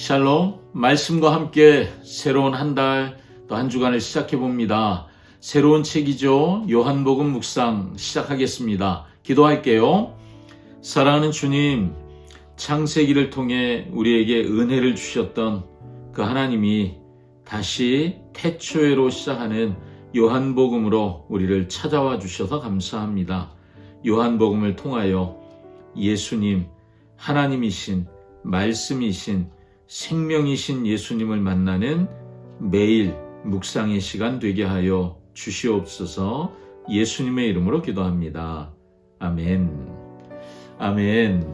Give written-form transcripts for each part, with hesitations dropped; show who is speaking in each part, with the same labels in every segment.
Speaker 1: 샬롬, 말씀과 함께 새로운 한 달 또 한 주간을 시작해 봅니다. 새로운 책이죠. 요한복음 묵상 시작하겠습니다. 기도할게요. 사랑하는 주님, 창세기를 통해 우리에게 은혜를 주셨던 그 하나님이 다시 태초회로 시작하는 요한복음으로 우리를 찾아와 주셔서 감사합니다. 요한복음을 통하여 예수님, 하나님이신 말씀이신 생명이신 예수님을 만나는 매일 묵상의 시간 되게 하여 주시옵소서. 예수님의 이름으로 기도합니다. 아멘. 아멘.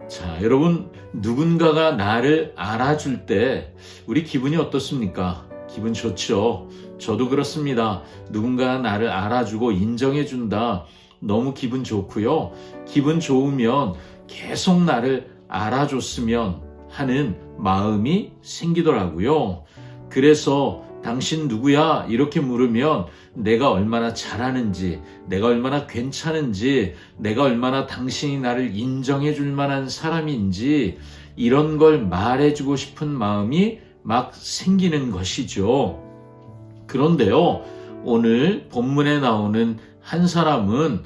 Speaker 1: 자, 여러분, 누군가가 나를 알아줄 때 우리 기분이 어떻습니까? 기분 좋죠. 저도 그렇습니다. 누군가 나를 알아주고 인정해준다. 너무 기분 좋고요. 기분 좋으면 계속 나를 알아줬으면 하는 마음이 생기더라고요. 그래서 당신 누구야? 이렇게 물으면 내가 얼마나 잘하는지, 내가 얼마나 괜찮은지, 내가 얼마나 당신이 나를 인정해 줄 만한 사람인지 이런 걸 말해주고 싶은 마음이 막 생기는 것이죠. 그런데요, 오늘 본문에 나오는 한 사람은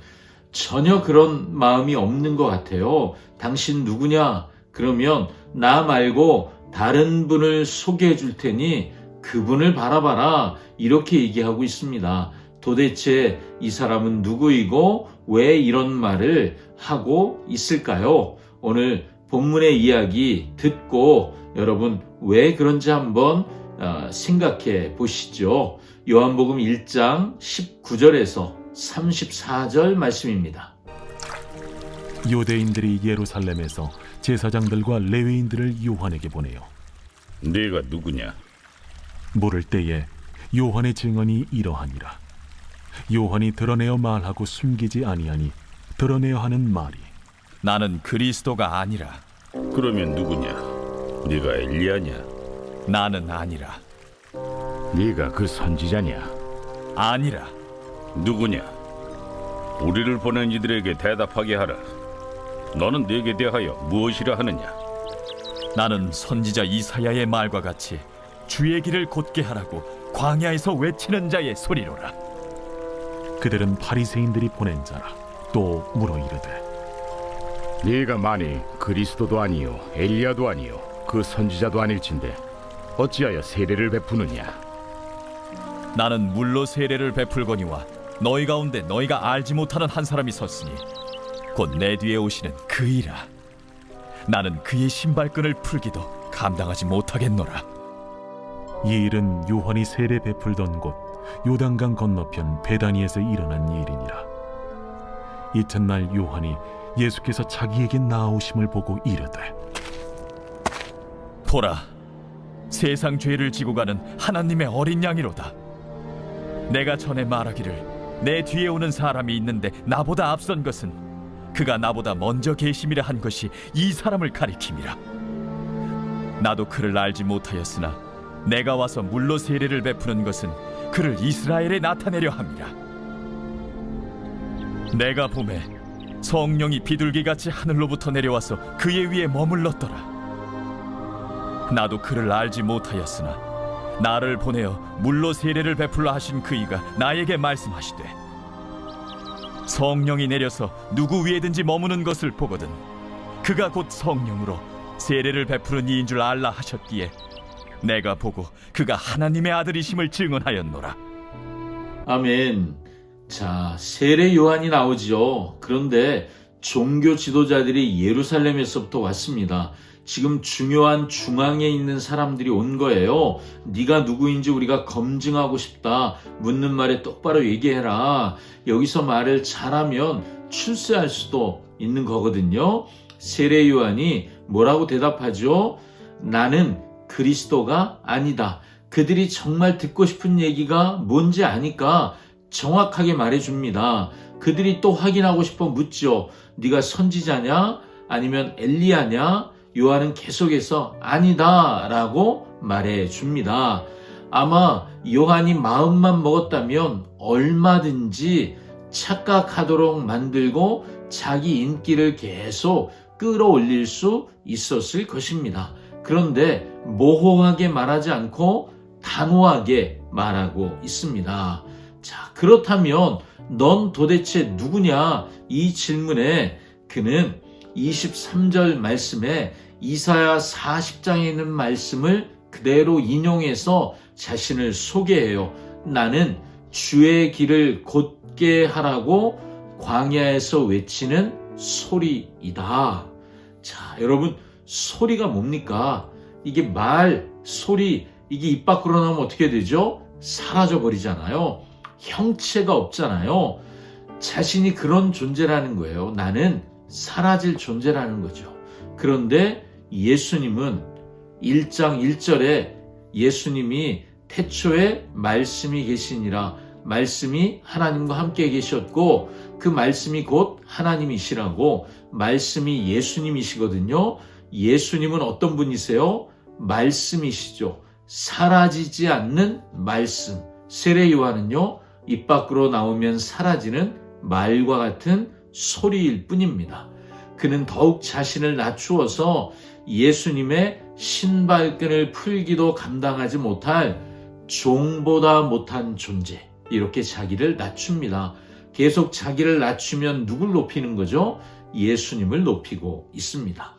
Speaker 1: 전혀 그런 마음이 없는 것 같아요. 당신 누구냐? 그러면 나 말고 다른 분을 소개해 줄 테니 그분을 바라봐라. 이렇게 얘기하고 있습니다. 도대체 이 사람은 누구이고 왜 이런 말을 하고 있을까요? 오늘 본문의 이야기 듣고 여러분 왜 그런지 한번 생각해 보시죠. 요한복음 1장 19절에서 34절 말씀입니다.
Speaker 2: 유대인들이 예루살렘에서 제사장들과 레위인들을 요한에게 보내요.
Speaker 3: 네가 누구냐?
Speaker 2: 물을 때에 요한의 증언이 이러하니라. 요한이 드러내어 말하고 숨기지 아니하니 드러내어 하는 말이
Speaker 4: 나는 그리스도가 아니라.
Speaker 3: 그러면 누구냐? 네가 엘리야냐?
Speaker 4: 나는 아니라.
Speaker 3: 네가 그 선지자냐?
Speaker 4: 아니라.
Speaker 3: 누구냐? 우리를 보낸 이들에게 대답하게 하라. 너는 네게 대하여 무엇이라 하느냐?
Speaker 4: 나는 선지자 이사야의 말과 같이 주의 길을 곧게 하라고 광야에서 외치는 자의 소리로라.
Speaker 2: 그들은 바리새인들이 보낸 자라. 또 물어 이르되
Speaker 5: 네가 만일 그리스도도 아니요 엘리야도 아니요 그 선지자도 아닐진데 어찌하여 세례를 베푸느냐?
Speaker 4: 나는 물로 세례를 베풀거니와 너희 가운데 너희가 알지 못하는 한 사람이 섰으니 곧 내 뒤에 오시는 그이라. 나는 그의 신발끈을 풀기도 감당하지 못하겠노라.
Speaker 2: 이 일은 요한이 세례 베풀던 곳 요단강 건너편 베다니에서 일어난 일이니라. 이튿날 요한이 예수께서 자기에게 나오심을 보고 이르되
Speaker 4: 보라, 세상 죄를 지고 가는 하나님의 어린 양이로다. 내가 전에 말하기를 내 뒤에 오는 사람이 있는데 나보다 앞선 것은 그가 나보다 먼저 계심이라 한 것이 이 사람을 가리킴이라. 나도 그를 알지 못하였으나 내가 와서 물로 세례를 베푸는 것은 그를 이스라엘에 나타내려 함이라. 내가 보매 성령이 비둘기같이 하늘로부터 내려와서 그의 위에 머물렀더라. 나도 그를 알지 못하였으나 나를 보내어 물로 세례를 베풀라 하신 그이가 나에게 말씀하시되 성령이 내려서 누구 위에든지 머무는 것을 보거든 그가 곧 성령으로 세례를 베푸는 이인 줄 알라 하셨기에 내가 보고 그가 하나님의 아들이심을 증언하였노라.
Speaker 1: 아멘. 자, 세례 요한이 나오죠. 그런데 종교 지도자들이 예루살렘에서부터 왔습니다. 지금 중요한 중앙에 있는 사람들이 온 거예요. 네가 누구인지 우리가 검증하고 싶다. 묻는 말에 똑바로 얘기해라. 여기서 말을 잘하면 출세할 수도 있는 거거든요. 세례 요한이 뭐라고 대답하죠? 나는 그리스도가 아니다. 그들이 정말 듣고 싶은 얘기가 뭔지 아니까 정확하게 말해줍니다. 그들이 또 확인하고 싶어 묻죠. 네가 선지자냐? 아니면 엘리야냐? 요한은 계속해서 아니다 라고 말해줍니다. 아마 요한이 마음만 먹었다면 얼마든지 착각하도록 만들고 자기 인기를 계속 끌어올릴 수 있었을 것입니다. 그런데 모호하게 말하지 않고 단호하게 말하고 있습니다. 자, 그렇다면 넌 도대체 누구냐? 이 질문에 그는 23절 말씀에 이사야 40장에 있는 말씀을 그대로 인용해서 자신을 소개해요. 나는 주의 길을 곧게 하라고 광야에서 외치는 소리이다. 자, 여러분, 소리가 뭡니까? 이게 말, 소리, 이게 입 밖으로 나오면 어떻게 되죠? 사라져 버리잖아요. 형체가 없잖아요. 자신이 그런 존재라는 거예요. 나는 사라질 존재라는 거죠. 그런데 예수님은 1장 1절에 예수님이 태초에 말씀이 계시니라, 말씀이 하나님과 함께 계셨고 그 말씀이 곧 하나님이시라고, 말씀이 예수님이시거든요. 예수님은 어떤 분이세요? 말씀이시죠. 사라지지 않는 말씀. 세례 요한은요, 입 밖으로 나오면 사라지는 말과 같은 소리일 뿐입니다. 그는 더욱 자신을 낮추어서 예수님의 신발끈을 풀기도 감당하지 못할 종보다 못한 존재, 이렇게 자기를 낮춥니다. 계속 자기를 낮추면 누굴 높이는 거죠? 예수님을 높이고 있습니다.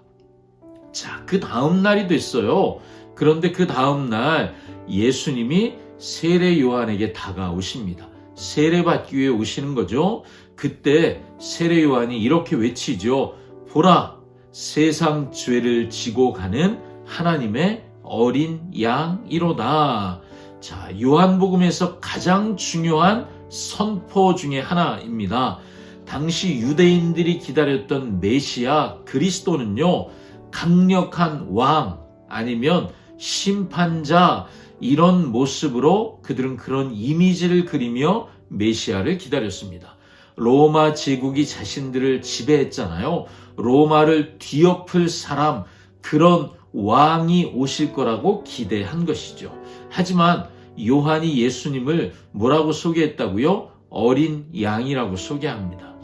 Speaker 1: 자, 그 다음 날이 됐어요. 그런데 그 다음 날 예수님이 세례 요한에게 다가오십니다. 세례받기 위해 오시는 거죠. 그때 세례 요한이 이렇게 외치죠. 보라, 세상 죄를 지고 가는 하나님의 어린 양이로다. 자, 요한복음에서 가장 중요한 선포 중에 하나입니다. 당시 유대인들이 기다렸던 메시아 그리스도는요, 강력한 왕 아니면 심판자, 이런 모습으로 그들은 그런 이미지를 그리며 메시아를 기다렸습니다. 로마 제국이 자신들을 지배했잖아요. 로마를 뒤엎을 사람, 그런 왕이 오실 거라고 기대한 것이죠. 하지만 요한이 예수님을 뭐라고 소개했다고요? 어린 양이라고 소개합니다.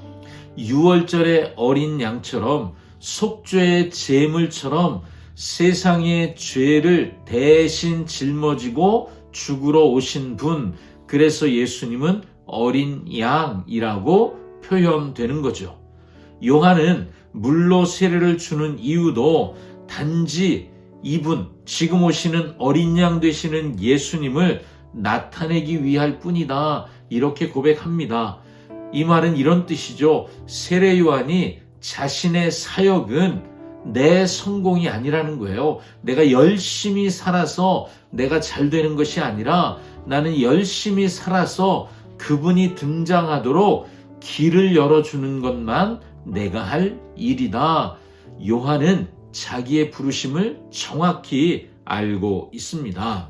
Speaker 1: 유월절의 어린 양처럼, 속죄의 제물처럼 세상의 죄를 대신 짊어지고 죽으러 오신 분, 그래서 예수님은 어린 양이라고 표현되는 거죠. 요한은 물로 세례를 주는 이유도 단지 이분, 지금 오시는 어린 양 되시는 예수님을 나타내기 위할 뿐이다, 이렇게 고백합니다. 이 말은 이런 뜻이죠. 세례 요한이 자신의 사역은 내 성공이 아니라는 거예요. 내가 열심히 살아서 내가 잘 되는 것이 아니라 나는 열심히 살아서 그분이 등장하도록 길을 열어주는 것만 내가 할 일이다. 요한은 자기의 부르심을 정확히 알고 있습니다.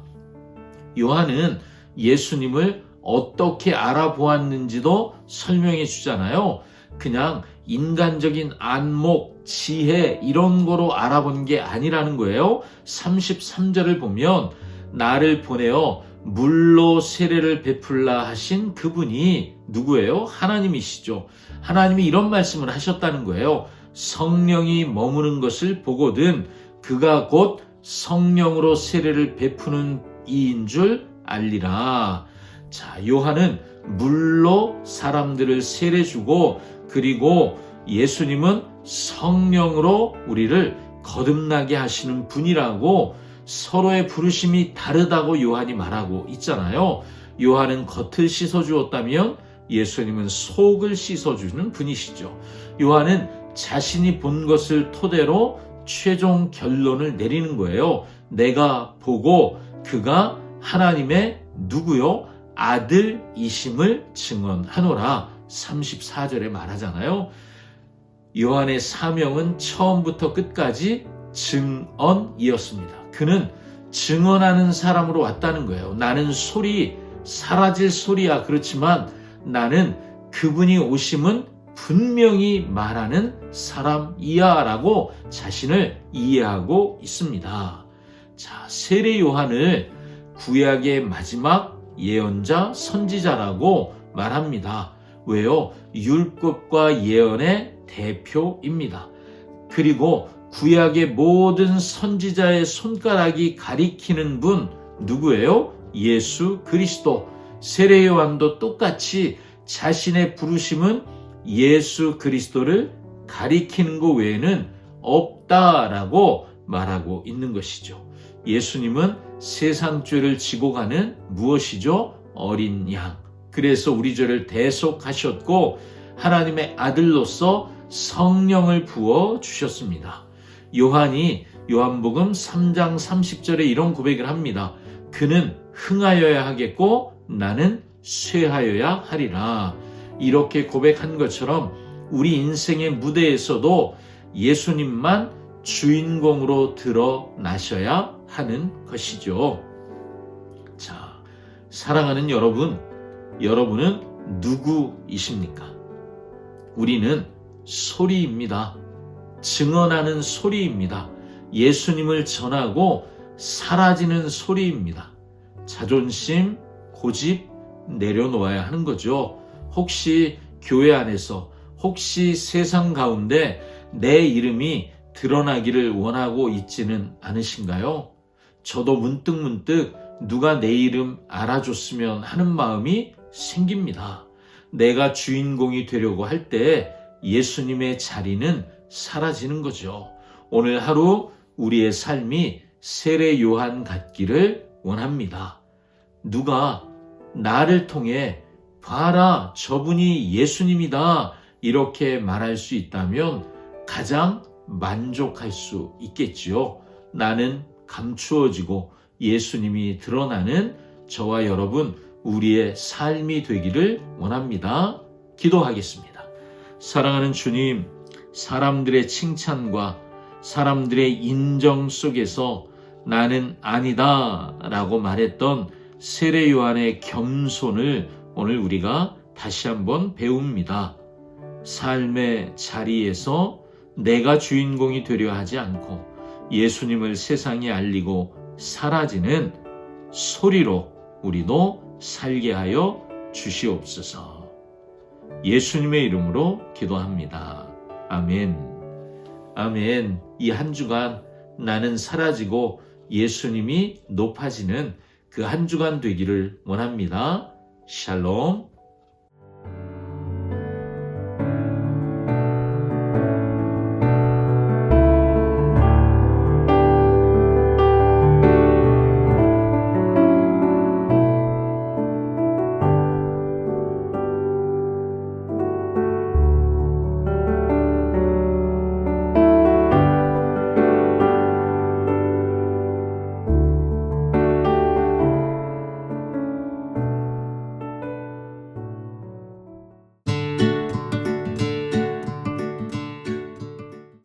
Speaker 1: 요한은 예수님을 어떻게 알아보았는지도 설명해 주잖아요. 그냥 인간적인 안목, 지혜 이런 거로 알아본 게 아니라는 거예요. 33절을 보면 나를 보내어 물로 세례를 베풀라 하신 그분이 누구예요? 하나님이시죠. 하나님이 이런 말씀을 하셨다는 거예요. 성령이 머무는 것을 보거든 그가 곧 성령으로 세례를 베푸는 이인 줄 알리라. 자, 요한은 물로 사람들을 세례 주고, 그리고 예수님은 성령으로 우리를 거듭나게 하시는 분이라고, 서로의 부르심이 다르다고 요한이 말하고 있잖아요. 요한은 겉을 씻어주었다면 예수님은 속을 씻어주는 분이시죠. 요한은 자신이 본 것을 토대로 최종 결론을 내리는 거예요. 내가 보고 그가 하나님의 누구요? 아들이심을 증언하노라. 34절에 말하잖아요. 요한의 사명은 처음부터 끝까지 증언이었습니다. 그는 증언하는 사람으로 왔다는 거예요. 나는 소리, 사라질 소리야. 그렇지만 나는 그분이 오심은 분명히 말하는 사람이야 라고 자신을 이해하고 있습니다. 자, 세례 요한을 구약의 마지막 예언자, 선지자라고 말합니다. 왜요? 율법과 예언의 대표입니다. 그리고 구약의 모든 선지자의 손가락이 가리키는 분 누구예요? 예수 그리스도. 세례 요한도 똑같이 자신의 부르심은 예수 그리스도를 가리키는 것 외에는 없다라고 말하고 있는 것이죠. 예수님은 세상 죄를 지고 가는 무엇이죠? 어린 양. 그래서 우리 죄를 대속하셨고 하나님의 아들로서 성령을 부어 주셨습니다. 요한이 요한복음 3장 30절에 이런 고백을 합니다. 그는 흥하여야 하겠고 나는 쇠하여야 하리라. 이렇게 고백한 것처럼 우리 인생의 무대에서도 예수님만 주인공으로 드러나셔야 하는 것이죠. 자, 사랑하는 여러분, 여러분은 누구이십니까? 우리는 소리입니다. 증언하는 소리입니다. 예수님을 전하고 사라지는 소리입니다. 자존심, 고집 내려놓아야 하는 거죠. 혹시 교회 안에서, 혹시 세상 가운데 내 이름이 드러나기를 원하고 있지는 않으신가요? 저도 문득 누가 내 이름 알아줬으면 하는 마음이 생깁니다. 내가 주인공이 되려고 할 때 예수님의 자리는 사라지는 거죠. 오늘 하루 우리의 삶이 세례 요한 같기를 원합니다. 누가 나를 통해 봐라, 저분이 예수님이다 이렇게 말할 수 있다면 가장 만족할 수 있겠지요. 나는 감추어지고 예수님이 드러나는 저와 여러분, 우리의 삶이 되기를 원합니다. 기도하겠습니다. 사랑하는 주님, 사람들의 칭찬과 사람들의 인정 속에서 나는 아니다 라고 말했던 세례 요한의 겸손을 오늘 우리가 다시 한번 배웁니다. 삶의 자리에서 내가 주인공이 되려 하지 않고 예수님을 세상에 알리고 사라지는 소리로 우리도 살게 하여 주시옵소서. 예수님의 이름으로 기도합니다. 아멘. 아멘. 이 한 주간 나는 사라지고 예수님이 높아지는 그 한 주간 되기를 원합니다. 샬롬.